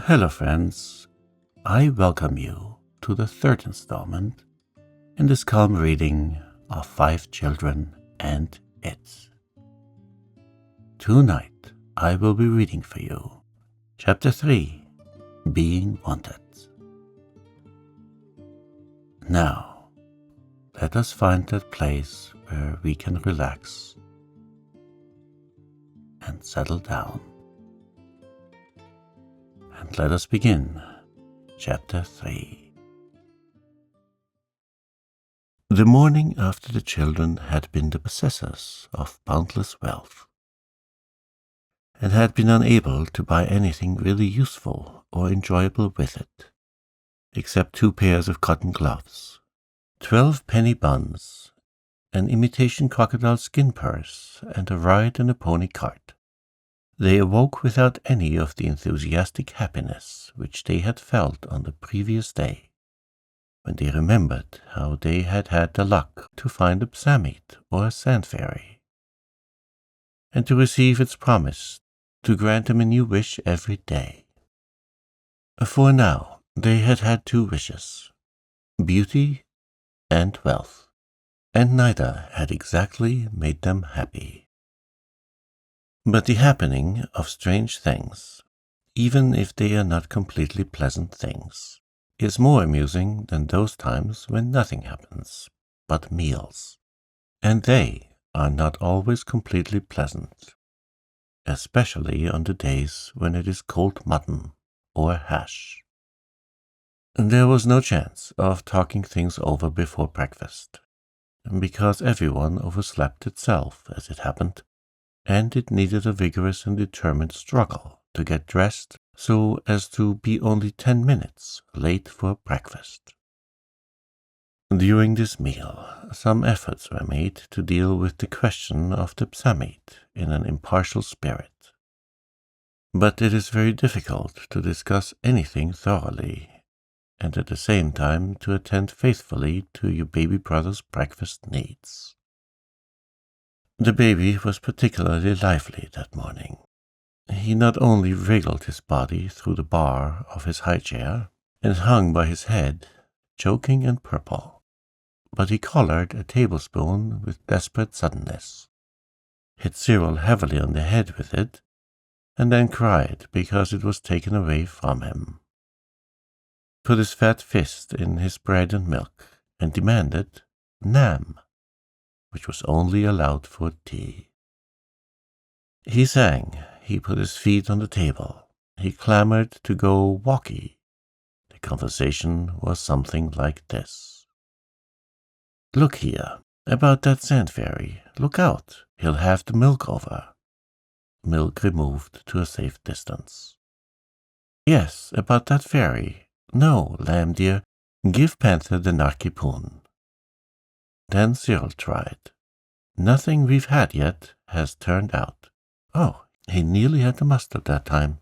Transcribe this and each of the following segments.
Hello friends, I welcome you to the third installment in this calm reading of 5 Children and It. Tonight I will be reading for you Chapter 3, Being Wanted. Now, let us find that place where we can relax and settle down. And let us begin Chapter 3. The morning after the children had been the possessors of boundless wealth, and had been unable to buy anything really useful or enjoyable with it, except 2 pairs of cotton gloves, 12 penny buns, an imitation crocodile skin purse, and a ride in a pony cart, they awoke without any of the enthusiastic happiness which they had felt on the previous day, when they remembered how they had had the luck to find a psammite or a sand fairy, and to receive its promise to grant them a new wish every day. For now they had had 2 wishes, beauty and wealth, and neither had exactly made them happy. But the happening of strange things, even if they are not completely pleasant things, is more amusing than those times when nothing happens but meals, and they are not always completely pleasant, especially on the days when it is cold mutton or hash. There was no chance of talking things over before breakfast, because everyone overslept itself as it happened, and it needed a vigorous and determined struggle to get dressed so as to be only 10 minutes late for breakfast. During this meal, some efforts were made to deal with the question of the psammite in an impartial spirit. But it is very difficult to discuss anything thoroughly, and at the same time to attend faithfully to your baby brother's breakfast needs. The baby was particularly lively that morning. He not only wriggled his body through the bar of his high chair and hung by his head, choking and purple, but he collared a tablespoon with desperate suddenness, hit Cyril heavily on the head with it, and then cried because it was taken away from him, put his fat fist in his bread and milk, and demanded Nam, which was only allowed for tea. He sang, he put his feet on the table, he clamored to go walkie. The conversation was something like this. "Look here, about that sand fairy, look out, he'll have the milk over." Milk removed to a safe distance. "Yes, about that fairy. No, lamb dear, give Panther the narkipoon." Then Cyril tried. "Nothing we've had yet has turned out." Oh, he nearly had the mustard that time.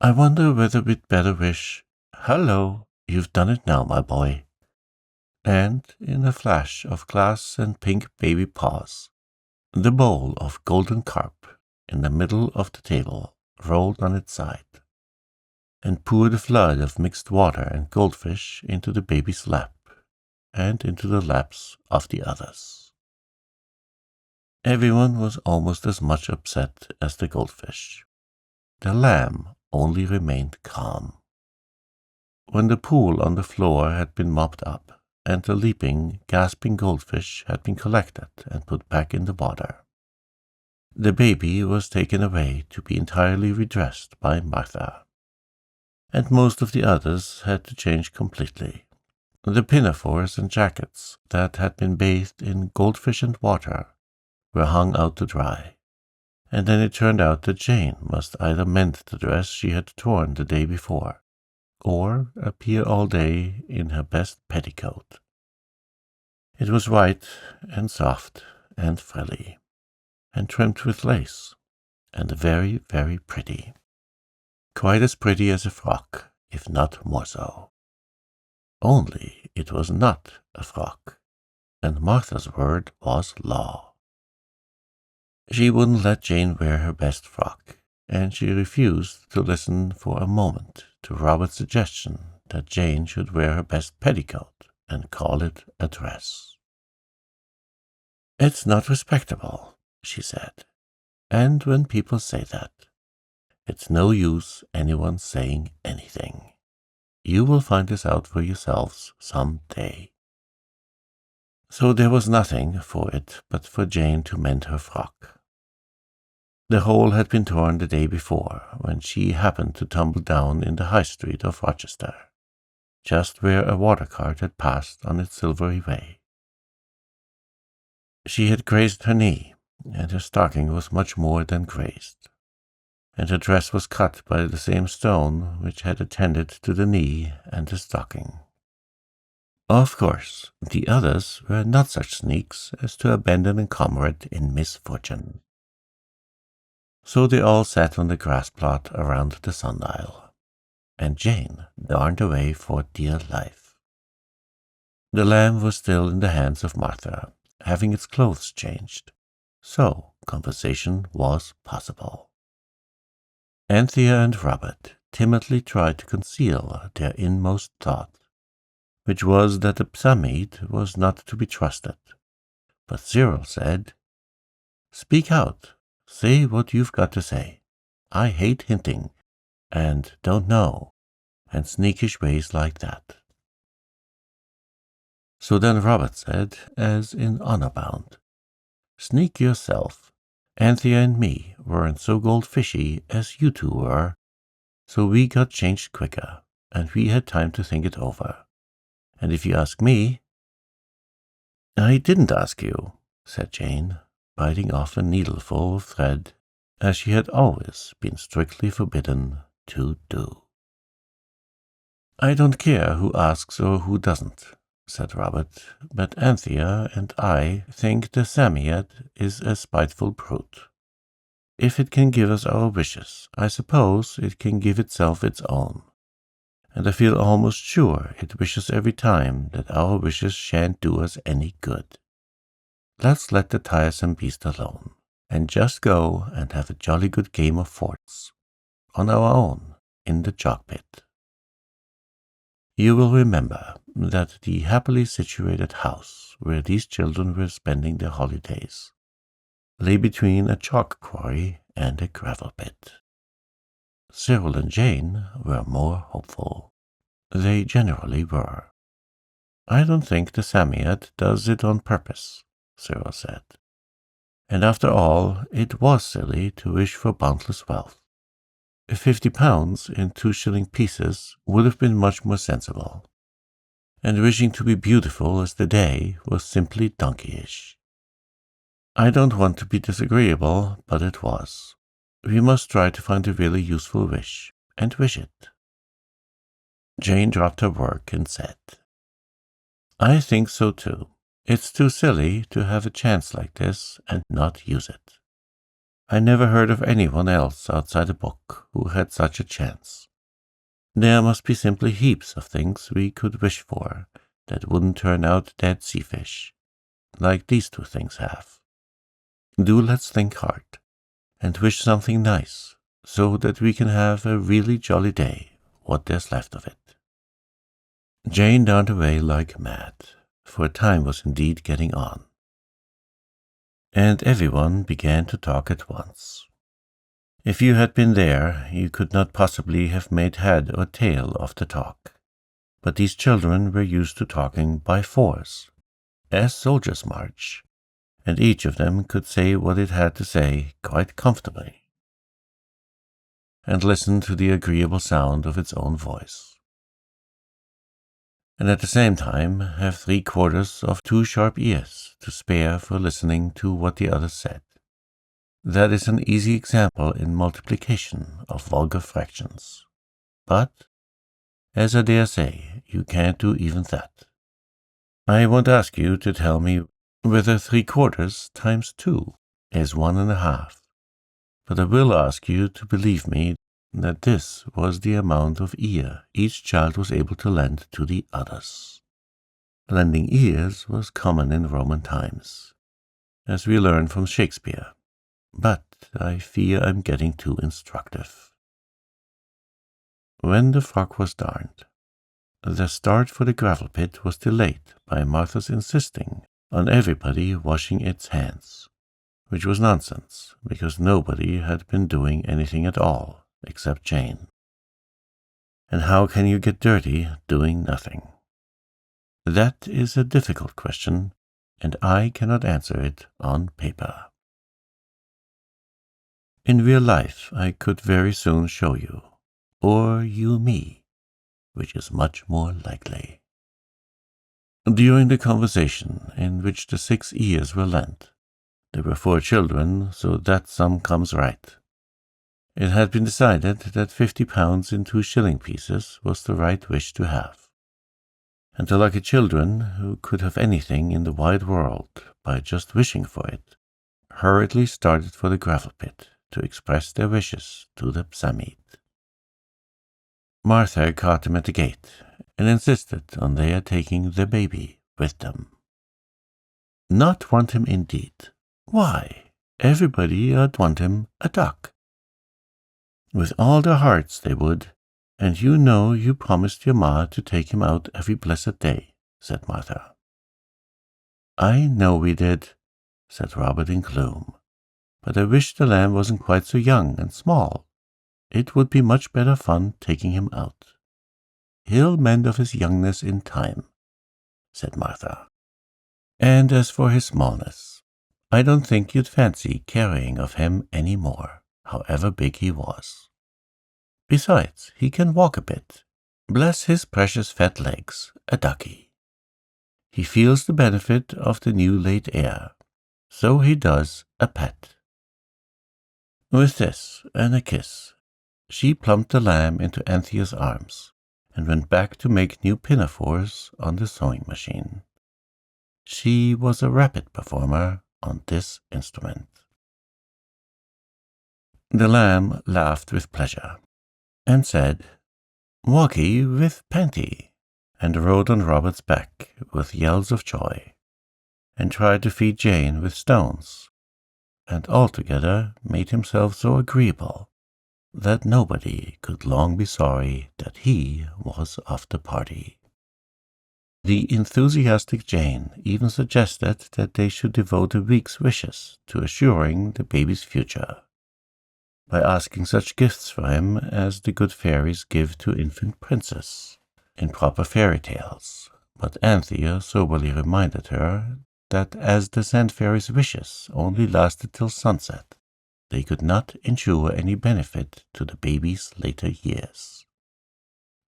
"I wonder whether we'd better wish, hello, you've done it now, my boy." And in a flash of glass and pink baby paws, the bowl of golden carp in the middle of the table rolled on its side, and poured a flood of mixed water and goldfish into the baby's lap, and into the laps of the others. Everyone was almost as much upset as the goldfish. The lamb only remained calm. When the pool on the floor had been mopped up, and the leaping, gasping goldfish had been collected and put back in the water, the baby was taken away to be entirely redressed by Martha, and most of the others had to change completely. The pinafores and jackets that had been bathed in goldfish and water were hung out to dry, and then it turned out that Jane must either mend the dress she had torn the day before, or appear all day in her best petticoat. It was white and soft and frilly, and trimmed with lace, and very, very pretty. Quite as pretty as a frock, if not more so. Only it was not a frock, and Martha's word was law. She wouldn't let Jane wear her best frock, and she refused to listen for a moment to Robert's suggestion that Jane should wear her best petticoat and call it a dress. "It's not respectable," she said, "and when people say that, it's no use anyone saying anything. You will find this out for yourselves some day." So there was nothing for it but for Jane to mend her frock. The hole had been torn the day before, when she happened to tumble down in the High Street of Rochester, just where a water cart had passed on its silvery way. She had grazed her knee, and her stocking was much more than grazed, and her dress was cut by the same stone which had attended to the knee and the stocking. Of course, the others were not such sneaks as to abandon a comrade in misfortune. So they all sat on the grass plot around the sundial, and Jane darned away for dear life. The lamb was still in the hands of Martha, having its clothes changed, so conversation was possible. Anthea and Robert timidly tried to conceal their inmost thought, which was that the psalmid was not to be trusted. But Cyril said, "Speak out. Say what you've got to say. I hate hinting, and don't know, and sneakish ways like that." So then Robert said, as in honor bound, "Sneak yourself. Anthea and me weren't so goldfishy as you two were, so we got changed quicker, and we had time to think it over. And if you ask me—" "I didn't ask you," said Jane, biting off a needleful of thread, as she had always been strictly forbidden to do. "I don't care who asks or who doesn't," said Robert, "but Anthea and I think the Psammead is a spiteful brute. If it can give us our wishes, I suppose it can give itself its own, and I feel almost sure it wishes every time that our wishes shan't do us any good. Let's let the tiresome beast alone, and just go and have a jolly good game of forts, on our own, in the chalk pit. You will remember that the happily situated house where these children were spending their holidays lay between a chalk quarry and a gravel pit." Cyril and Jane were more hopeful. They generally were. "I don't think the Psammead does it on purpose," Cyril said. "And after all, it was silly to wish for boundless wealth. £50 in 2-shilling pieces would have been much more sensible. And wishing to be beautiful as the day was simply donkeyish. I don't want to be disagreeable, but it was. We must try to find a really useful wish, and wish it." Jane dropped her work and said, "I think so too. It's too silly to have a chance like this and not use it. I never heard of anyone else outside a book who had such a chance. There must be simply heaps of things we could wish for that wouldn't turn out dead sea fish, like these two things have. Do let's think hard, and wish something nice, so that we can have a really jolly day, what there's left of it." Jane darned away like mad, for time was indeed getting on, and everyone began to talk at once. If you had been there, you could not possibly have made head or tail of the talk, but these children were used to talking by fours, as soldiers march, and each of them could say what it had to say quite comfortably, and listen to the agreeable sound of its own voice, and at the same time have 3/4 of 2 sharp ears to spare for listening to what the others said. That is an easy example in multiplication of vulgar fractions, but, as I dare say, you can't do even that. I won't ask you to tell me whether 3/4 times 2 is 1.5, but I will ask you to believe me that this was the amount of ear each child was able to lend to the others. Lending ears was common in Roman times, as we learn from Shakespeare, but I fear I'm getting too instructive. when the frock was darned, the start for the gravel pit was delayed by Martha's insisting on everybody washing its hands, which was nonsense, because nobody had been doing anything at all except Jane. And how can you get dirty doing nothing? That is a difficult question, and I cannot answer it on paper. In real life, I could very soon show you, or you me, which is much more likely. During the conversation in which the 6 ears were lent, there were 4 children, so that sum comes right. It had been decided that £50 in 2-shilling pieces was the right wish to have. And the lucky children, who could have anything in the wide world by just wishing for it, hurriedly started for the gravel pit to express their wishes to the Psammead. Martha caught them at the gate and insisted on their taking the baby with them. Not want him indeed. Why, everybody'd want him a duck. With all their hearts they would, and you know you promised your ma to take him out every blessed day, said Martha. I know we did, said Robert in gloom, but I wish the lamb wasn't quite so young and small. It would be much better fun taking him out. He'll mend of his youngness in time, said Martha. And as for his smallness, I don't think you'd fancy carrying of him any more, however big he was. Besides, he can walk a bit. Bless his precious fat legs, a ducky. He feels the benefit of the new laid air. So he does a pet. With this and a kiss, she plumped the lamb into Anthea's arms and went back to make new pinafores on the sewing machine. She was a rapid performer on this instrument. The lamb laughed with pleasure and said, "Walkie with Panty," and rode on Robert's back with yells of joy, and tried to feed Jane with stones, and altogether made himself so agreeable that nobody could long be sorry that he was of the party. The enthusiastic Jane even suggested that they should devote a week's wishes to assuring the baby's future, by asking such gifts for him as the good fairies give to infant princes in proper fairy tales. But Anthea soberly reminded her that as the Sand Fairies' wishes only lasted till sunset, they could not ensure any benefit to the baby's later years.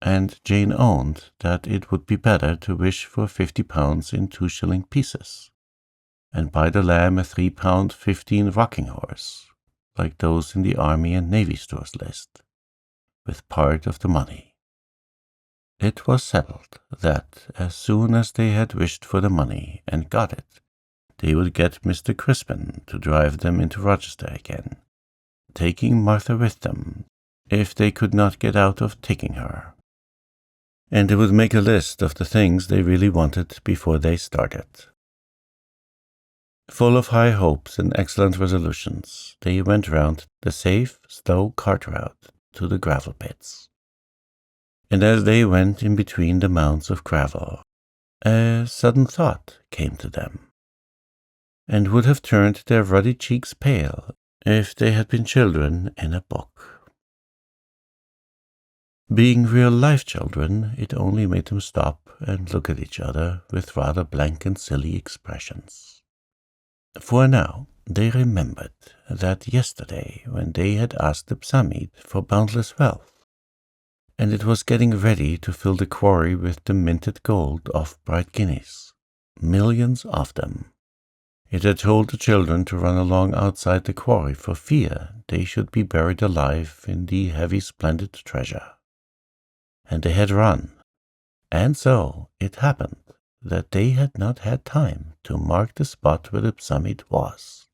And Jane owned that it would be better to wish for £50 in 2-shilling pieces, and buy the lamb a £3 15 rocking horse, like those in the Army and Navy Stores list, with part of the money. It was settled that as soon as they had wished for the money and got it, they would get Mr. Crispin to drive them into Rochester again, taking Martha with them if they could not get out of taking her. And they would make a list of the things they really wanted before they started. Full of high hopes and excellent resolutions, they went round the safe, slow cart route to the gravel pits. And as they went in between the mounds of gravel, a sudden thought came to them, and would have turned their ruddy cheeks pale if they had been children in a book. Being real-life children, it only made them stop and look at each other with rather blank and silly expressions. For now they remembered that yesterday when they had asked the Psammead for boundless wealth, and it was getting ready to fill the quarry with the minted gold of bright guineas, millions of them, it had told the children to run along outside the quarry for fear they should be buried alive in the heavy splendid treasure. And they had run, and so it happened that they had not had time to mark the spot where the Psammead was,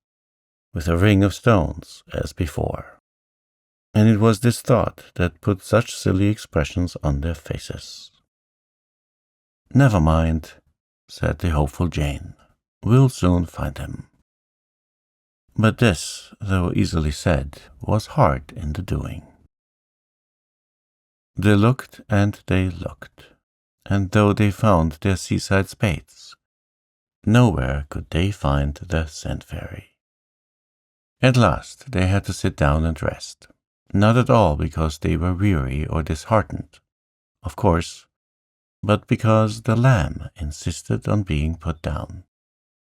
with a ring of stones as before. And it was this thought that put such silly expressions on their faces. "Never mind," said the hopeful Jane. "We'll soon find him." But this, though easily said, was hard in the doing. They looked and they looked, and though they found their seaside spades, nowhere could they find the sand fairy. At last they had to sit down and rest, not at all because they were weary or disheartened, of course, but because the lamb insisted on being put down,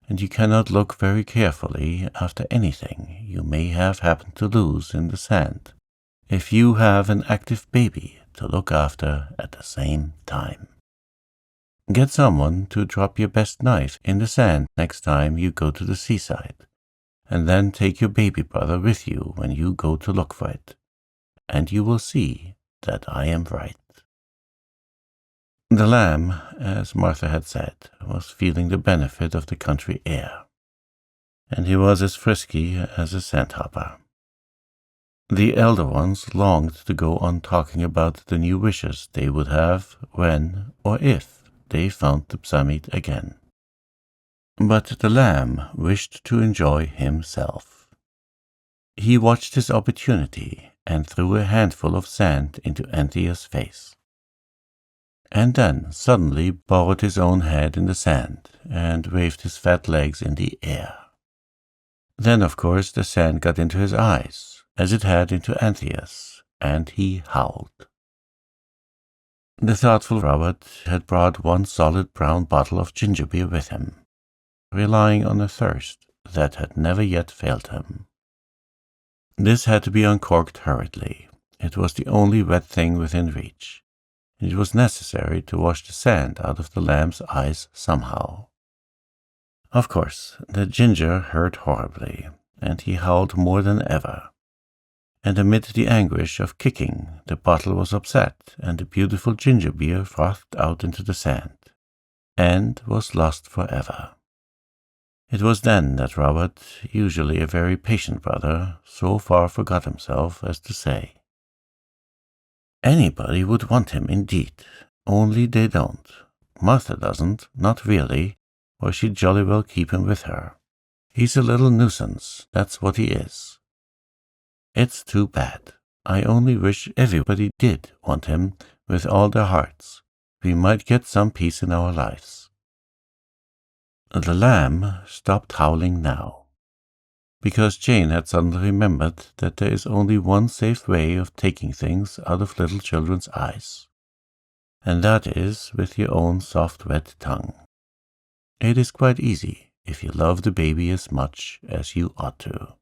and you cannot look very carefully after anything you may have happened to lose in the sand if you have an active baby to look after at the same time. Get someone to drop your best knife in the sand next time you go to the seaside, and then take your baby brother with you when you go to look for it, and you will see that I am right. The lamb, as Martha had said, was feeling the benefit of the country air, and he was as frisky as a sandhopper. The elder ones longed to go on talking about the new wishes they would have when or if they found the Psamit again. But the lamb wished to enjoy himself. He watched his opportunity and threw a handful of sand into Anthea's face, and then suddenly borrowed his own head in the sand and waved his fat legs in the air. Then, of course, the sand got into his eyes, as it had into Anthea's, and he howled. The thoughtful Robert had brought one solid brown bottle of ginger beer with him, relying on a thirst that had never yet failed him. This had to be uncorked hurriedly. It was the only wet thing within reach, and it was necessary to wash the sand out of the lamb's eyes somehow. Of course, the ginger hurt horribly, and he howled more than ever. And amid the anguish of kicking, the bottle was upset, and the beautiful ginger beer frothed out into the sand, and was lost forever. It was then that Robert, usually a very patient brother, so far forgot himself as to say, "Anybody would want him indeed, only they don't. Martha doesn't, not really, or she'd jolly well keep him with her. He's a little nuisance, that's what he is. It's too bad. I only wish everybody did want him with all their hearts. We might get some peace in our lives." The lamb stopped howling now, because Jane had suddenly remembered that there is only one safe way of taking things out of little children's eyes, and that is with your own soft wet tongue. It is quite easy if you love the baby as much as you ought to.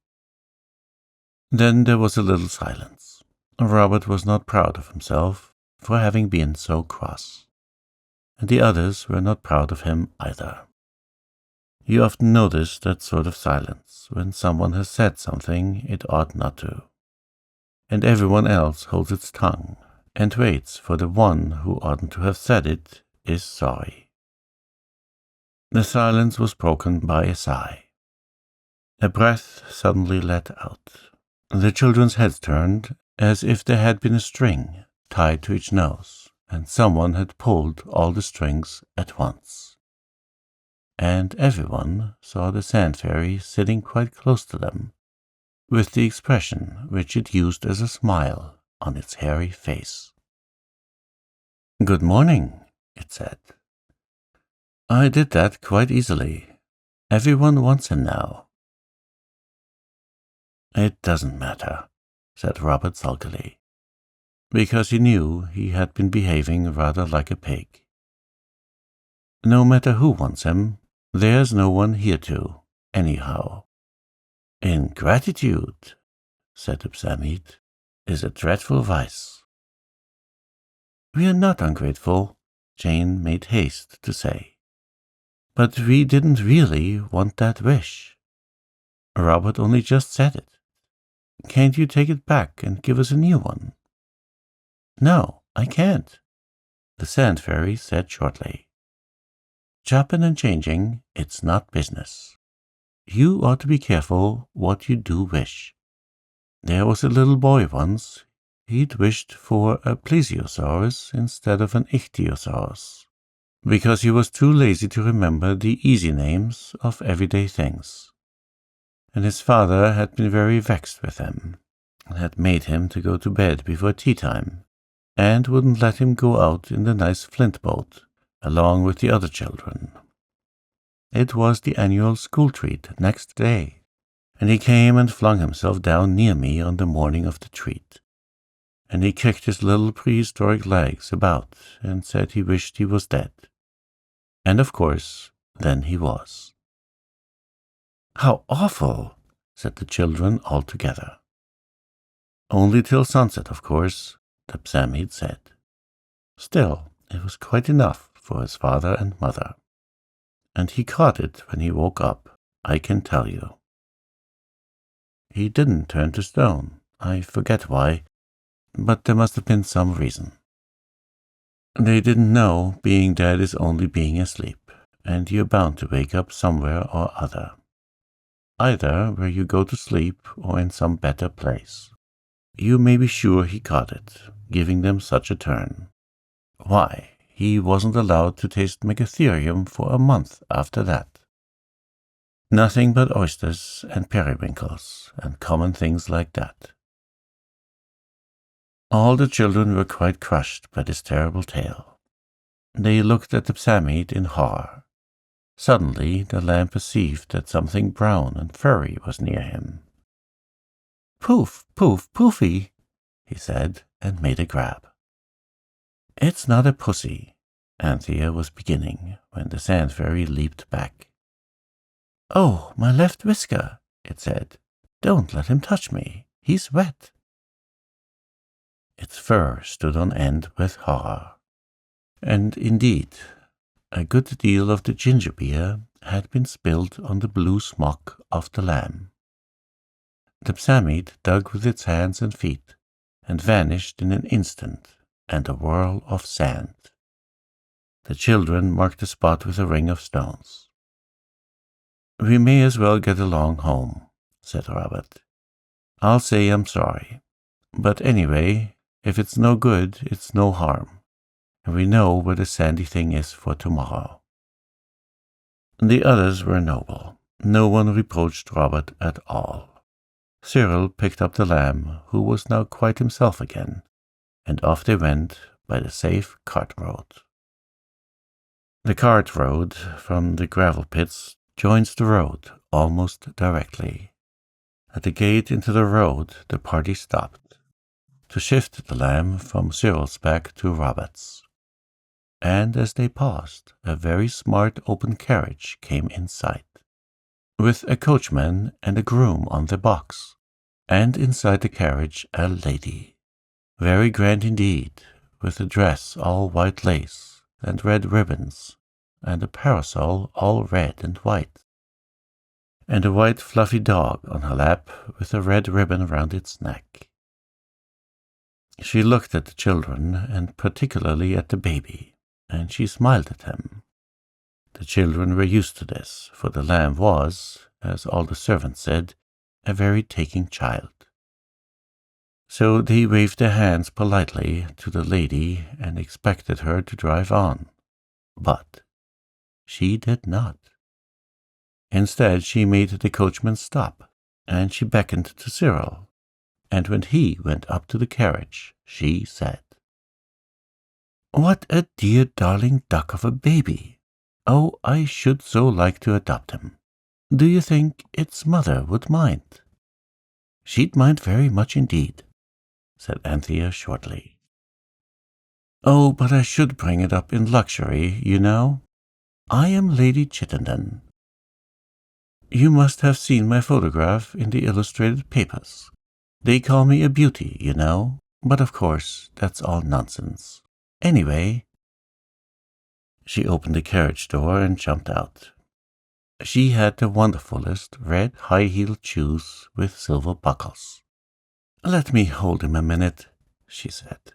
Then there was a little silence. Robert was not proud of himself for having been so cross, and the others were not proud of him either. You often notice that sort of silence when someone has said something it ought not to, and everyone else holds its tongue and waits for the one who oughtn't to have said it is sorry. The silence was broken by a sigh. A breath suddenly let out. The children's heads turned as if there had been a string tied to each nose, and someone had pulled all the strings at once. And everyone saw the sand fairy sitting quite close to them, with the expression which it used as a smile on its hairy face. "Good morning," it said. "I did that quite easily. Everyone wants him now." "It doesn't matter," said Robert sulkily, because he knew he had been behaving rather like a pig. "No matter who wants him, there's no one here to, anyhow." "Ingratitude," said the Psamit, "is a dreadful vice." "We are not ungrateful," Jane made haste to say. "But we didn't really want that wish. Robert only just said it. Can't you take it back and give us a new one?" "No, I can't," the sand fairy said shortly. "Chopping and changing, it's not business. You ought to be careful what you do wish. There was a little boy once, he'd wished for a plesiosaurus instead of an ichthyosaurus, because he was too lazy to remember the easy names of everyday things. And his father had been very vexed with him, and had made him to go to bed before tea time, and wouldn't let him go out in the nice flint boat along with the other children. It was the annual school treat next day, and he came and flung himself down near me on the morning of the treat, and he kicked his little prehistoric legs about and said he wished he was dead. And of course, then he was. "How awful!" said the children all together. "Only till sunset, of course," the Psammead said. Still, it was quite enough for his father and mother, and he caught it when he woke up, I can tell you. He didn't turn to stone. I forget why, but there must have been some reason. They didn't know being dead is only being asleep, and you're bound to wake up somewhere or other, either where you go to sleep or in some better place. You may be sure he caught it, giving them such a turn. Why, he wasn't allowed to taste megatherium for a month after that. Nothing but oysters and periwinkles and common things like that. All the children were quite crushed by this terrible tale. They looked at the Psammead in horror. Suddenly the lamb perceived that something brown and furry was near him. "Poof, poof, poofy," he said, and made a grab. "It's not a pussy," Anthea was beginning, when the sand fairy leaped back. "Oh, my left whisker," it said. "Don't let him touch me. He's wet." Its fur stood on end with horror. And indeed, a good deal of the ginger beer had been spilled on the blue smock of the lamb. The Psammead dug with its hands and feet, and vanished in an instant and a whirl of sand. The children marked the spot with a ring of stones. "We may as well get along home," said Robert. "I'll say I'm sorry. But anyway, if it's no good, it's no harm, and we know where the sandy thing is for tomorrow." The others were noble. No one reproached Robert at all. Cyril picked up the lamb, who was now quite himself again, and off they went by the safe cart road. The cart road from the gravel pits joins the road almost directly. At the gate into the road the party stopped, to shift the lamb from Cyril's back to Robert's. And as they paused, a very smart open carriage came in sight, with a coachman and a groom on the box, and inside the carriage a lady, very grand indeed, with a dress all white lace and red ribbons, and a parasol all red and white, and a white fluffy dog on her lap with a red ribbon round its neck. She looked at the children, and particularly at the baby, and she smiled at him. The children were used to this, for the lamb was, as all the servants said, a very taking child. So they waved their hands politely to the lady and expected her to drive on. But she did not. Instead, she made the coachman stop, and she beckoned to Cyril, and when he went up to the carriage, she said, "What a dear darling duck of a baby! Oh, I should so like to adopt him. Do you think its mother would mind?" "She'd mind very much indeed," said Anthea shortly. "Oh, but I should bring it up in luxury, you know. I am Lady Chittenden. You must have seen my photograph in the illustrated papers. They call me a beauty, you know, but of course that's all nonsense. Anyway—" She opened the carriage door and jumped out. She had the wonderfulest red high-heeled shoes with silver buckles. "Let me hold him a minute," she said.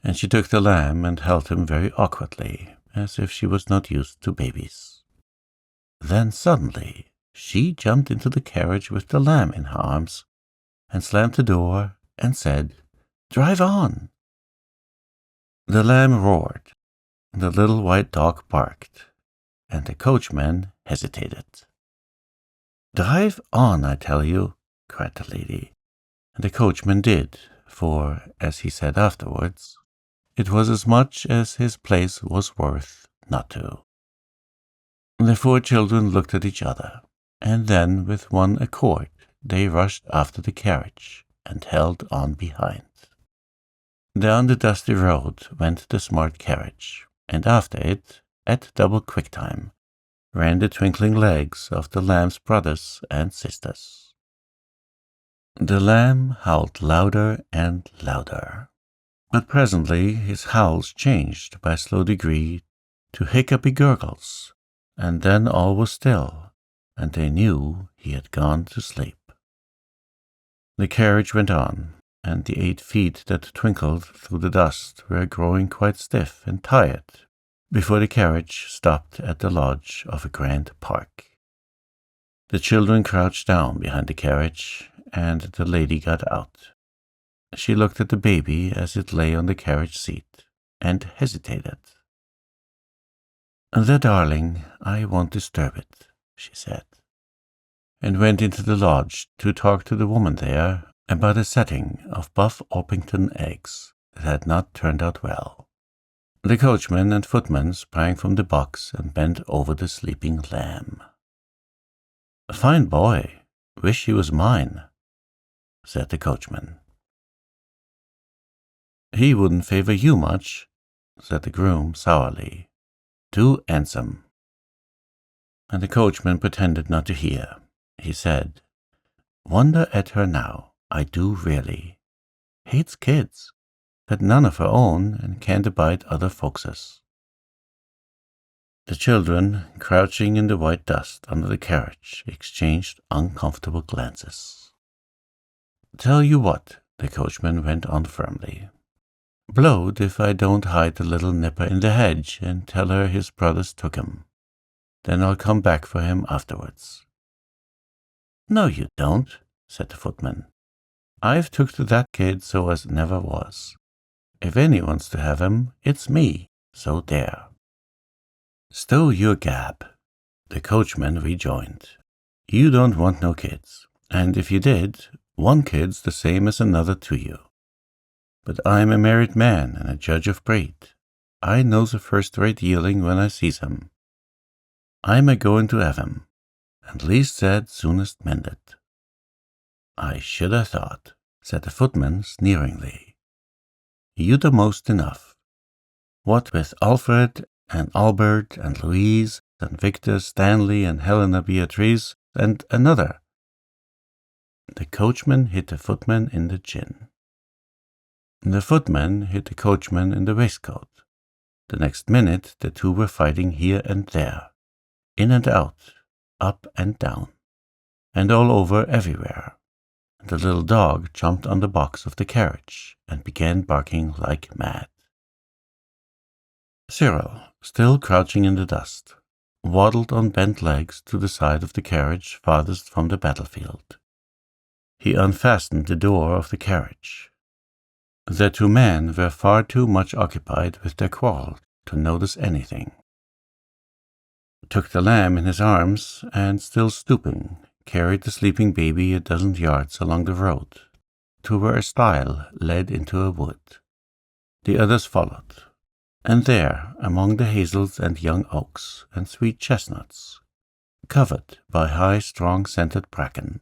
And she took the lamb and held him very awkwardly, as if she was not used to babies. Then suddenly she jumped into the carriage with the lamb in her arms, and slammed the door and said, "Drive on." The lamb roared, the little white dog barked, and the coachman hesitated. "Drive on, I tell you," cried the lady, and the coachman did, for, as he said afterwards, it was as much as his place was worth not to. The 4 children looked at each other, and then with one accord they rushed after the carriage and held on behind. Down the dusty road went the smart carriage, and after it, at double quick time, ran the twinkling legs of the lamb's brothers and sisters. The lamb howled louder and louder, but presently his howls changed by slow degree to hiccupy gurgles, and then all was still, and they knew he had gone to sleep. The carriage went on, and the 8 feet that twinkled through the dust were growing quite stiff and tired before the carriage stopped at the lodge of a grand park. The children crouched down behind the carriage, and the lady got out. She looked at the baby as it lay on the carriage seat, and hesitated. "The darling, I won't disturb it," she said, and went into the lodge to talk to the woman there about a setting of Buff Orpington eggs that had not turned out well. The coachman and footman sprang from the box and bent over the sleeping lamb. "A fine boy. Wish he was mine," said the coachman. "He wouldn't favor you much," said the groom sourly. "Too handsome." And the coachman pretended not to hear. He said, "Wonder at her now, I do really. Hates kids. Had none of her own and can't abide other folkses." The children, crouching in the white dust under the carriage, exchanged uncomfortable glances. "Tell you what," the coachman went on firmly. "Blowed if I don't hide the little nipper in the hedge and tell her his brothers took him. Then I'll come back for him afterwards." "No, you don't," said the footman. "I've took to that kid so as never was. If anyone's to have him, it's me, so there." "Stow your gab," the coachman rejoined. "You don't want no kids, and if you did, one kid's the same as another to you. But I'm a married man and a judge of breed. I knows a first-rate yearling when I sees him. I'm a-going to have him, and least said soonest mended." "I should ha' thought," said the footman sneeringly. "You'd a'most enough. What with Alfred and Albert and Louise and Victor Stanley and Helena Beatrice and another." The coachman hit the footman in the chin. The footman hit the coachman in the waistcoat. The next minute the two were fighting here and there, in and out, up and down, and all over everywhere. The little dog jumped on the box of the carriage and began barking like mad. Cyril, still crouching in the dust, waddled on bent legs to the side of the carriage farthest from the battlefield. He unfastened the door of the carriage. The 2 men were far too much occupied with their quarrel to notice anything. Took the lamb in his arms, and still stooping, carried the sleeping baby a dozen yards along the road, to where a stile led into a wood. The others followed, and there, among the hazels and young oaks and sweet chestnuts, covered by high, strong-scented bracken,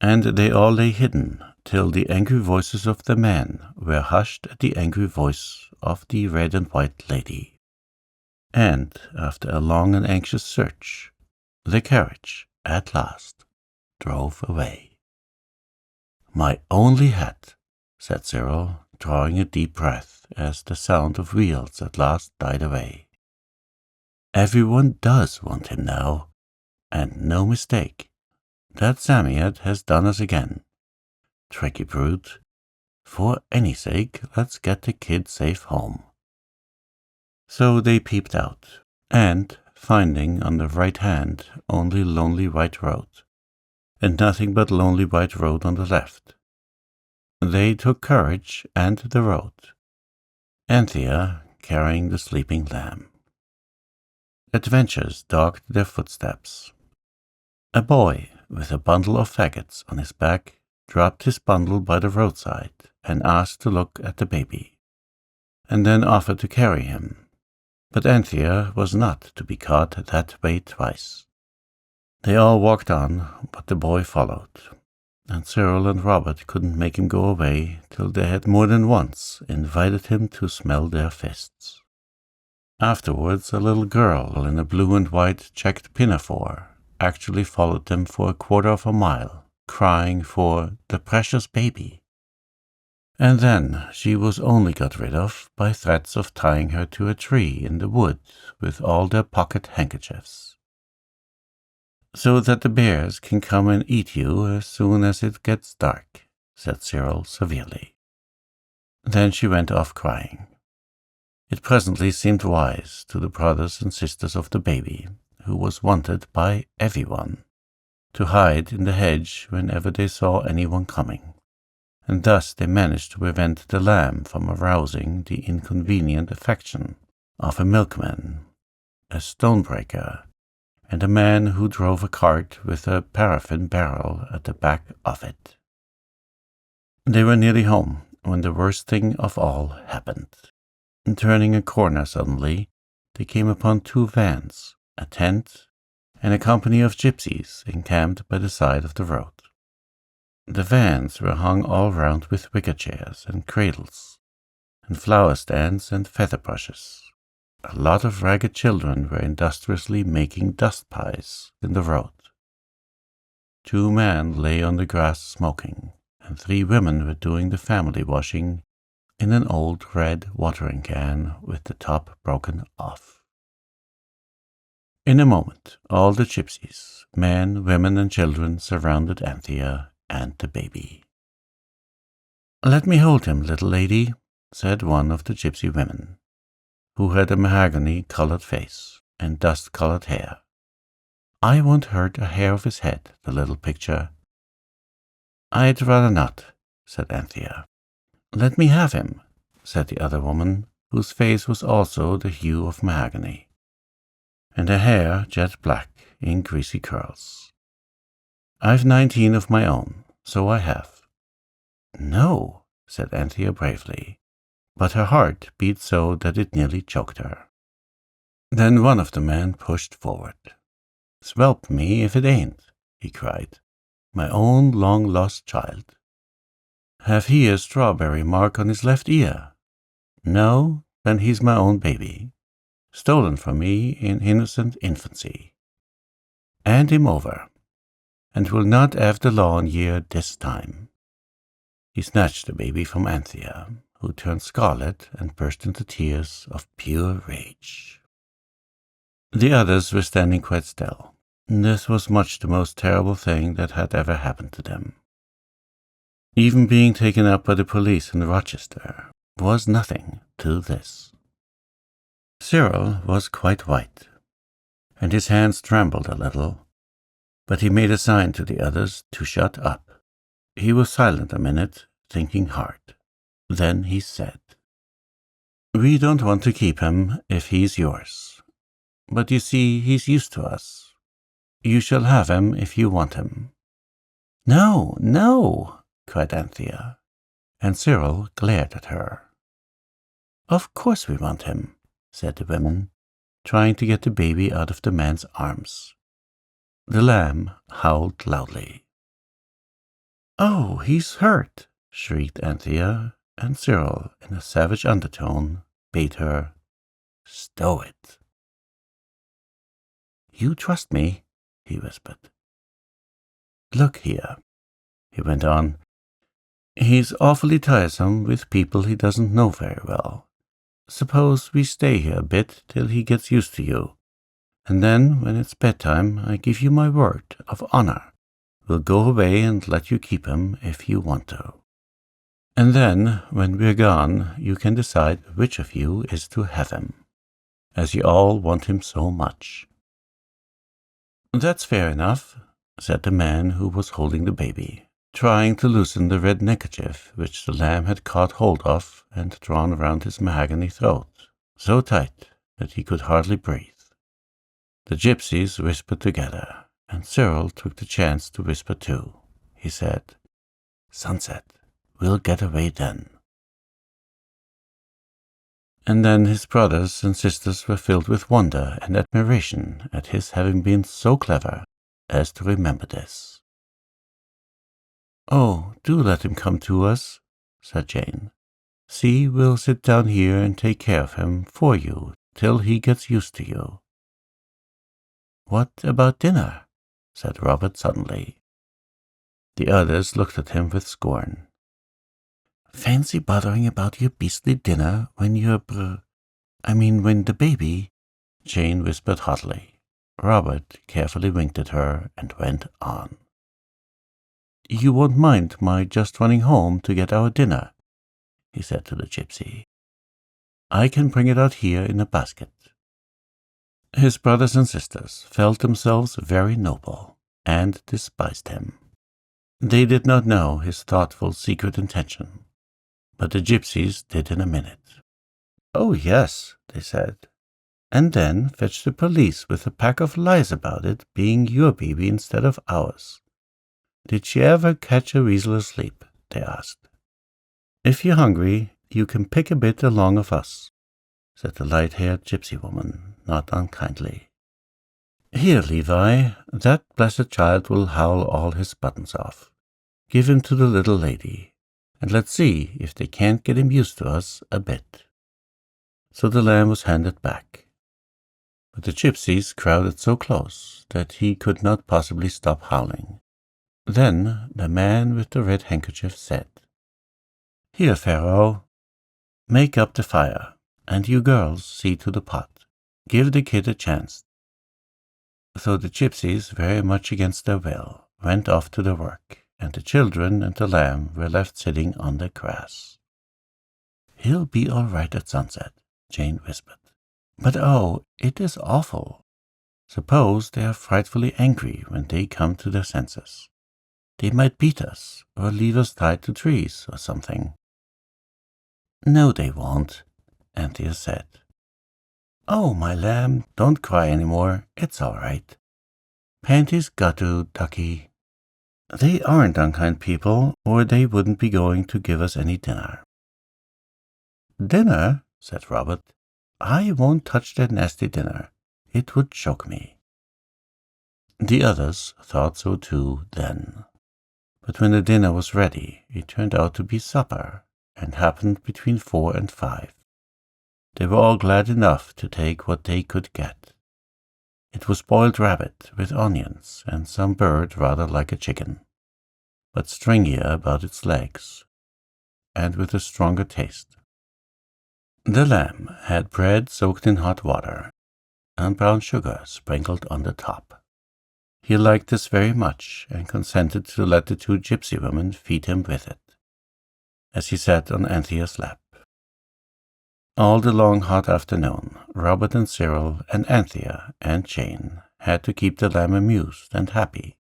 and they all lay hidden till the angry voices of the men were hushed at the angry voice of the red and white lady. And, after a long and anxious search, the carriage, at last, drove away. "My only hat," said Cyril, drawing a deep breath as the sound of wheels at last died away. "Everyone does want him now, and no mistake. That Samiad has done us again. Tricky brute. For any sake, let's get the kid safe home." So they peeped out, and, finding on the right hand only lonely white road, and nothing but lonely white road on the left, they took courage and the road, Anthea carrying the sleeping lamb. Adventures dogged their footsteps. A boy with a bundle of faggots on his back dropped his bundle by the roadside and asked to look at the baby, and then offered to carry him. But Anthea was not to be caught that way twice. They all walked on, but the boy followed, and Cyril and Robert couldn't make him go away till they had more than once invited him to smell their fists. Afterwards, a little girl in a blue and white checked pinafore actually followed them for a quarter of a mile, crying for the precious baby. And then she was only got rid of by threats of tying her to a tree in the wood with all their pocket handkerchiefs, so that the bears can come and eat you as soon as it gets dark, said Cyril severely. Then she went off crying. It presently seemed wise to the brothers and sisters of the baby, who was wanted by everyone, to hide in the hedge whenever they saw anyone coming, and thus they managed to prevent the lamb from arousing the inconvenient affection of a milkman, a stonebreaker, and a man who drove a cart with a paraffin barrel at the back of it. They were nearly home when the worst thing of all happened. Turning a corner suddenly, they came upon 2 vans, a tent, and a company of gypsies encamped by the side of the road. The vans were hung all round with wicker chairs and cradles, and flower stands and feather brushes. A lot of ragged children were industriously making dust pies in the road. 2 men lay on the grass smoking, and 3 women were doing the family washing in an old red watering can with the top broken off. In a moment, all the gypsies, men, women, and children, surrounded Anthea and the baby. "Let me hold him, little lady," said one of the gypsy women, who had a mahogany-colored face and dust-colored hair. "I won't hurt a hair of his head, the little picture." "I'd rather not," said Anthea. "Let me have him," said the other woman, whose face was also the hue of mahogany, and her hair jet black in greasy curls. "I've 19 of my own, so I have." "No," said Anthea bravely, but her heart beat so that it nearly choked her. Then one of the men pushed forward. "Swelp me if it ain't," he cried, "my own long-lost child. Have he a strawberry mark on his left ear? No, then he's my own baby, stolen from me in innocent infancy. Hand him over, and will not have the law on ye this time." He snatched the baby from Anthea, who turned scarlet and burst into tears of pure rage. The others were standing quite still. This was much the most terrible thing that had ever happened to them. Even being taken up by the police in Rochester was nothing to this. Cyril was quite white, and his hands trembled a little, but he made a sign to the others to shut up. He was silent a minute, thinking hard. Then he said, "We don't want to keep him if he's yours. But you see, he's used to us. You shall have him if you want him." "No, no," cried Anthea, and Cyril glared at her. "Of course we want him," said the women, trying to get the baby out of the man's arms. The lamb howled loudly. "Oh, he's hurt," shrieked Anthea, and Cyril, in a savage undertone, bade her stow it. "You trust me," he whispered. "Look here," he went on, "he's awfully tiresome with people he doesn't know very well. Suppose we stay here a bit till he gets used to you, and then, when it's bedtime, I give you my word of honor, we'll go away and let you keep him if you want to. And then, when we're gone, you can decide which of you is to have him, as you all want him so much." "That's fair enough," said the man who was holding the baby, trying to loosen the red neckerchief which the lamb had caught hold of and drawn round his mahogany throat, so tight that he could hardly breathe. The gypsies whispered together, and Cyril took the chance to whisper too. He said, "Sunset we'll get away then." And then his brothers and sisters were filled with wonder and admiration at his having been so clever as to remember this. "Oh, do let him come to us," said Jane. "See, we'll sit down here and take care of him for you till he gets used to you." "What about dinner?" said Robert suddenly. The others looked at him with scorn. "Fancy bothering about your beastly dinner when when the baby—" Jane whispered hotly. Robert carefully winked at her and went on. "You won't mind my just running home to get our dinner," he said to the gypsy. "I can bring it out here in a basket." His brothers and sisters felt themselves very noble and despised him. They did not know his thoughtful secret intention, but the gypsies did in a minute. "Oh, yes," they said, "and then fetch the police with a pack of lies about it being your baby instead of ours. Did she ever catch a weasel asleep?" they asked. "If you're hungry, you can pick a bit along of us," said the light-haired gypsy woman, not unkindly. "Here, Levi, that blessed child will howl all his buttons off. Give him to the little lady, and let's see if they can't get him used to us a bit." So the lamb was handed back. But the gypsies crowded so close that he could not possibly stop howling. Then the man with the red handkerchief said, "Here, Pharaoh, make up the fire, and you girls see to the pot. Give the kid a chance." So the gypsies, very much against their will, went off to their work, and the children and the lamb were left sitting on the grass. "He'll be all right at sunset," Jane whispered. "But oh, it is awful. Suppose they are frightfully angry when they come to their senses. They might beat us, or leave us tied to trees, or something." "No, they won't," Anthea said. "Oh, my lamb, don't cry any more. It's all right. Panty's got to, ducky. They aren't unkind people, or they wouldn't be going to give us any dinner." "Dinner?" said Robert. "I won't touch that nasty dinner. It would choke me." The others thought so too then. But when the dinner was ready, it turned out to be supper, and happened between 4 and 5. They were all glad enough to take what they could get. It was boiled rabbit with onions and some bird rather like a chicken, but stringier about its legs, and with a stronger taste. The lamb had bread soaked in hot water, and brown sugar sprinkled on the top. He liked this very much, and consented to let the 2 gypsy women feed him with it, as he sat on Anthea's lap. All the long hot afternoon, Robert and Cyril and Anthea and Jane had to keep the lamb amused and happy,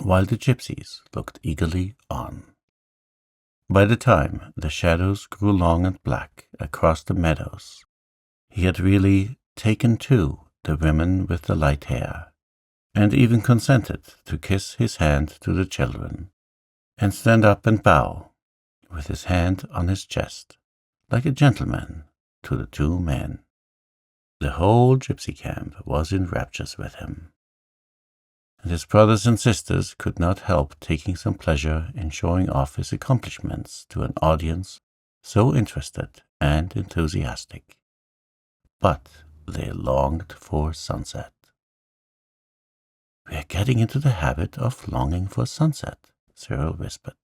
while the gypsies looked eagerly on. By the time the shadows grew long and black across the meadows, he had really taken to the women with the light hair, and even consented to kiss his hand to the children, and stand up and bow, with his hand on his chest, like a gentleman, to the 2 men. The whole gypsy camp was in raptures with him, and his brothers and sisters could not help taking some pleasure in showing off his accomplishments to an audience so interested and enthusiastic. But they longed for sunset. "We're getting into the habit of longing for sunset," Cyril whispered.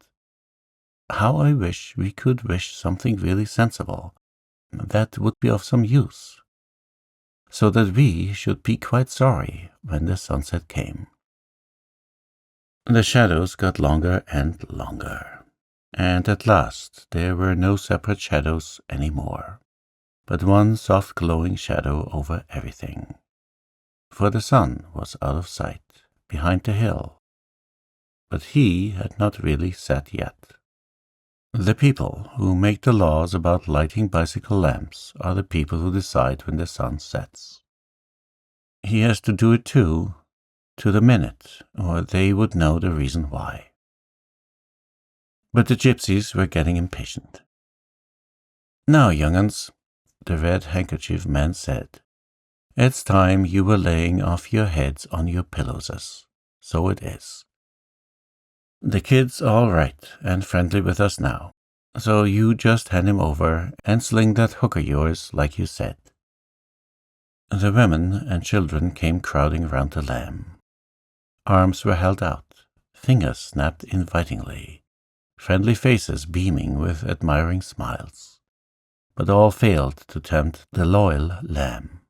"How I wish we could wish something really sensible that would be of some use, so that we should be quite sorry when the sunset came." The shadows got longer and longer, and at last there were no separate shadows any more, but one soft glowing shadow over everything. For the sun was out of sight, behind the hill, but he had not really set yet. The people who make the laws about lighting bicycle lamps are the people who decide when the sun sets. He has to do it too, to the minute, or they would know the reason why. But the gypsies were getting impatient. "Now, young'uns," the red handkerchief man said, "it's time you were laying off your heads on your pillowses. So it is. The kid's all right and friendly with us now, so you just hand him over and sling that hook of yours like you said." The women and children came crowding round the lamb. Arms were held out, fingers snapped invitingly, friendly faces beaming with admiring smiles, but all failed to tempt the loyal lamb.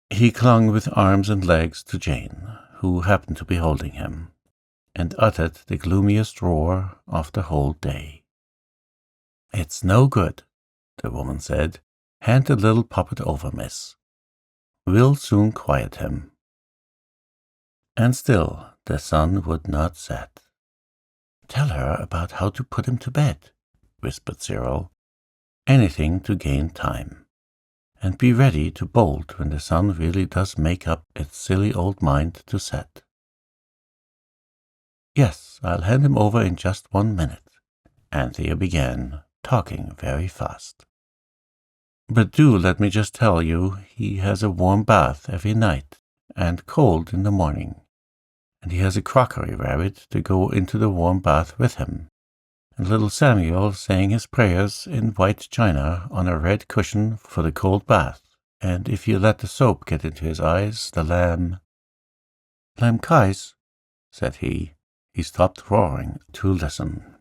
He clung with arms and legs to Jane, who happened to be holding him, and uttered the gloomiest roar of the whole day. "It's no good," the woman said. "Hand the little puppet over, miss. We'll soon quiet him." And still the sun would not set. "Tell her about how to put him to bed," whispered Cyril. "Anything to gain time. And be ready to bolt when the sun really does make up its silly old mind to set." "Yes, I'll hand him over in just 1 minute," Anthea began, talking very fast. "But do let me just tell you he has a warm bath every night and cold in the morning, and he has a crockery rabbit to go into the warm bath with him, and little Samuel saying his prayers in white china on a red cushion for the cold bath, and if you let the soap get into his eyes, the lamb—" "Lamb Kais," said he. He stopped roaring to listen.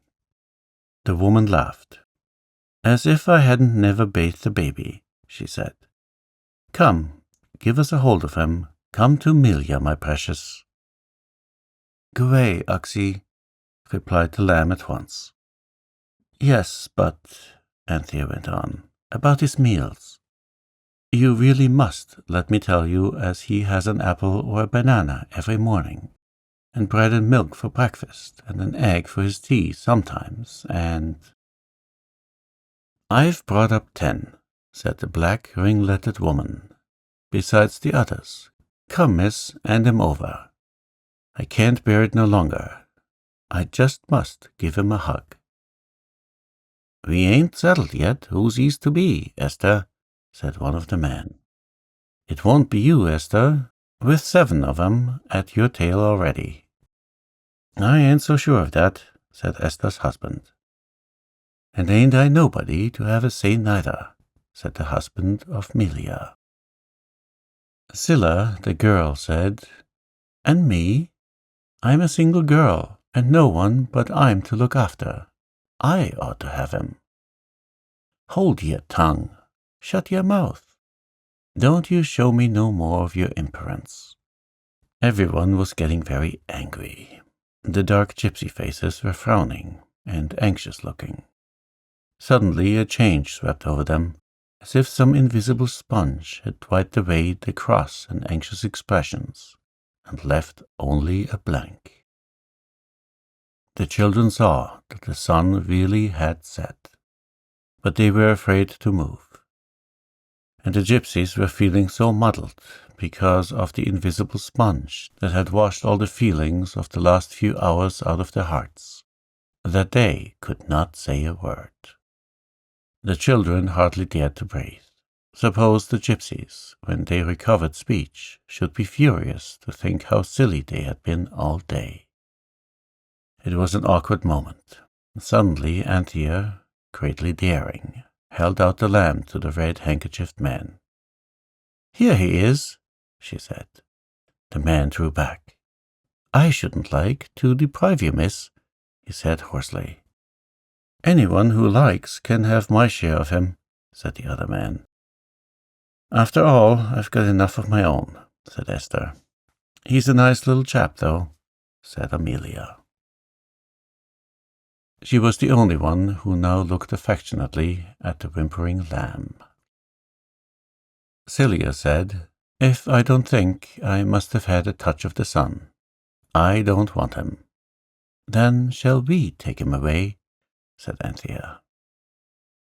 The woman laughed. "As if I hadn't never bathed the baby," she said. "Come, give us a hold of him. Come to Milia, my precious." "Gway, Uxie," replied the lamb at once. "Yes, but," Anthea went on, "about his meals. You really must let me tell you as he has an apple or a banana every morning, and bread and milk for breakfast, and an egg for his tea sometimes, and—" "I've brought up 10, said the black ringleted woman, "besides the others. Come, miss, hand him over. I can't bear it no longer. I just must give him a hug." "We ain't settled yet who's he's to be, Esther," said one of the men. "It won't be you, Esther, with 7 of 'em at your tail already." "I ain't so sure of that," said Esther's husband. "And ain't I nobody to have a say neither," said the husband of Milia. Scylla, the girl, said, "And me? I'm a single girl, and no one but I'm to look after. I ought to have him." "Hold your tongue. Shut your mouth. Don't you show me no more of your imperence." Everyone was getting very angry. The dark gypsy faces were frowning and anxious-looking. Suddenly a change swept over them, as if some invisible sponge had wiped away the cross and anxious expressions, and left only a blank. The children saw that the sun really had set, but they were afraid to move. And the gypsies were feeling so muddled because of the invisible sponge that had washed all the feelings of the last few hours out of their hearts, that they could not say a word. The children hardly dared to breathe. Suppose the gypsies, when they recovered speech, should be furious to think how silly they had been all day. It was an awkward moment. Suddenly Anthea, greatly daring, held out the lamb to the red handkerchiefed man. "Here he is," she said. The man drew back. "I shouldn't like to deprive you, miss," he said hoarsely. "Anyone who likes can have my share of him," said the other man. "After all, I've got enough of my own," said Esther. "He's a nice little chap, though," said Amelia. She was the only one who now looked affectionately at the whimpering lamb. Celia said, "If I don't think I must have had a touch of the sun. I don't want him." "Then shall we take him away?" said Anthea.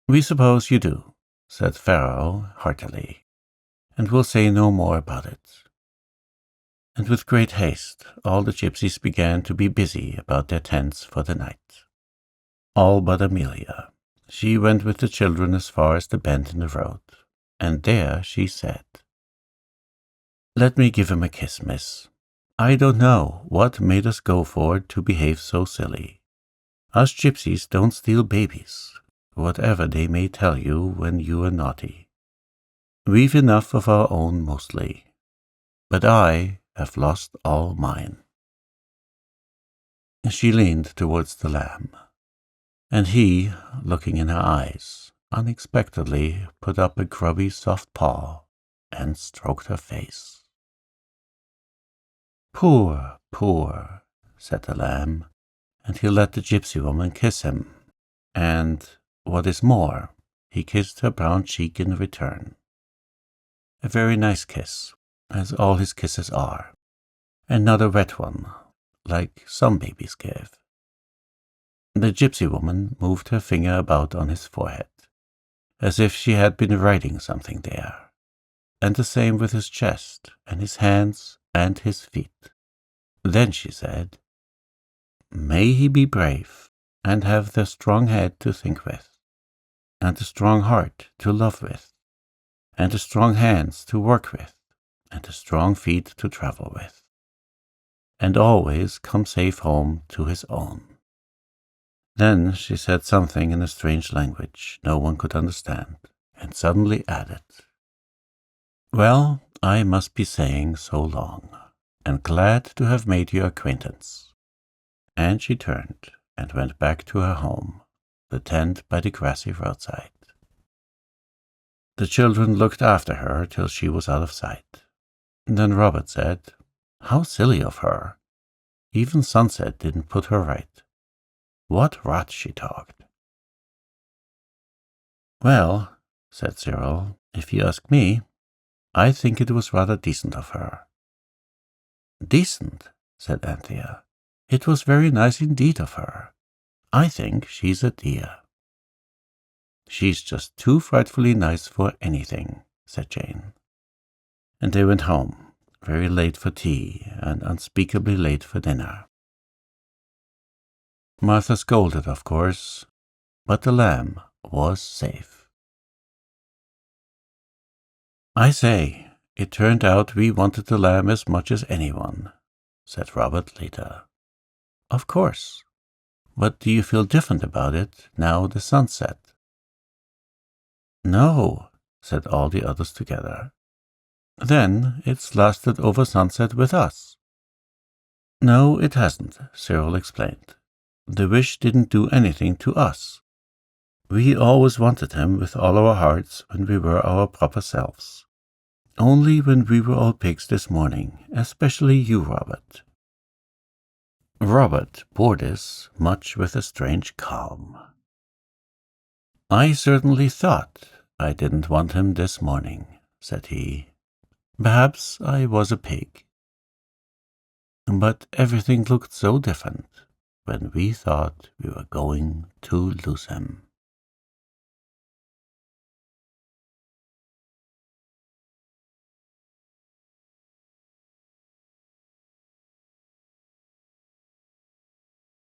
"We suppose you do," said Pharaoh heartily, "and we'll say no more about it." And with great haste all the gypsies began to be busy about their tents for the night. all but Amelia. She went with the children as far as the bend in the road, and there she said, "Let me give him a kiss, miss. I don't know what made us go for it to behave so silly. Us gypsies don't steal babies, whatever they may tell you when you are naughty. We've enough of our own mostly, but I have lost all mine." She leaned towards the lamb, and he, looking in her eyes, unexpectedly put up a grubby soft paw and stroked her face. "Poor, poor," said the lamb, and he let the gypsy woman kiss him, and, what is more, he kissed her brown cheek in return. A very nice kiss, as all his kisses are, and not a wet one, like some babies give. The gypsy woman moved her finger about on his forehead, as if she had been writing something there, and the same with his chest, and his hands, and his feet. Then she said, "May he be brave, and have the strong head to think with, and the strong heart to love with, and the strong hands to work with, and the strong feet to travel with, and always come safe home to his own." Then she said something in a strange language no one could understand, and suddenly added, "Well, I must be saying so long, and glad to have made your acquaintance." And she turned and went back to her home, the tent by the grassy roadside. The children looked after her till she was out of sight. Then Robert said, "How silly of her. Even sunset didn't put her right. What rot she talked." "Well," said Cyril, "if you ask me, I think it was rather decent of her." "Decent," said Anthea. "It was very nice indeed of her. I think she's a dear." "She's just too frightfully nice for anything," said Jane. And they went home, very late for tea and unspeakably late for dinner. Martha scolded, of course, but the lamb was safe. "I say, it turned out we wanted the lamb as much as anyone," said Robert later. "Of course. But do you feel different about it now the sun's set?" "No," said all the others together. "Then it's lasted over sunset with us." "No, it hasn't," Cyril explained. "The wish didn't do anything to us. We always wanted him with all our hearts when we were our proper selves. Only when we were all pigs this morning, especially you, Robert." Robert bore this much with a strange calm. "I certainly thought I didn't want him this morning," said he. "Perhaps I was a pig. But everything looked so different when we thought we were going to lose him."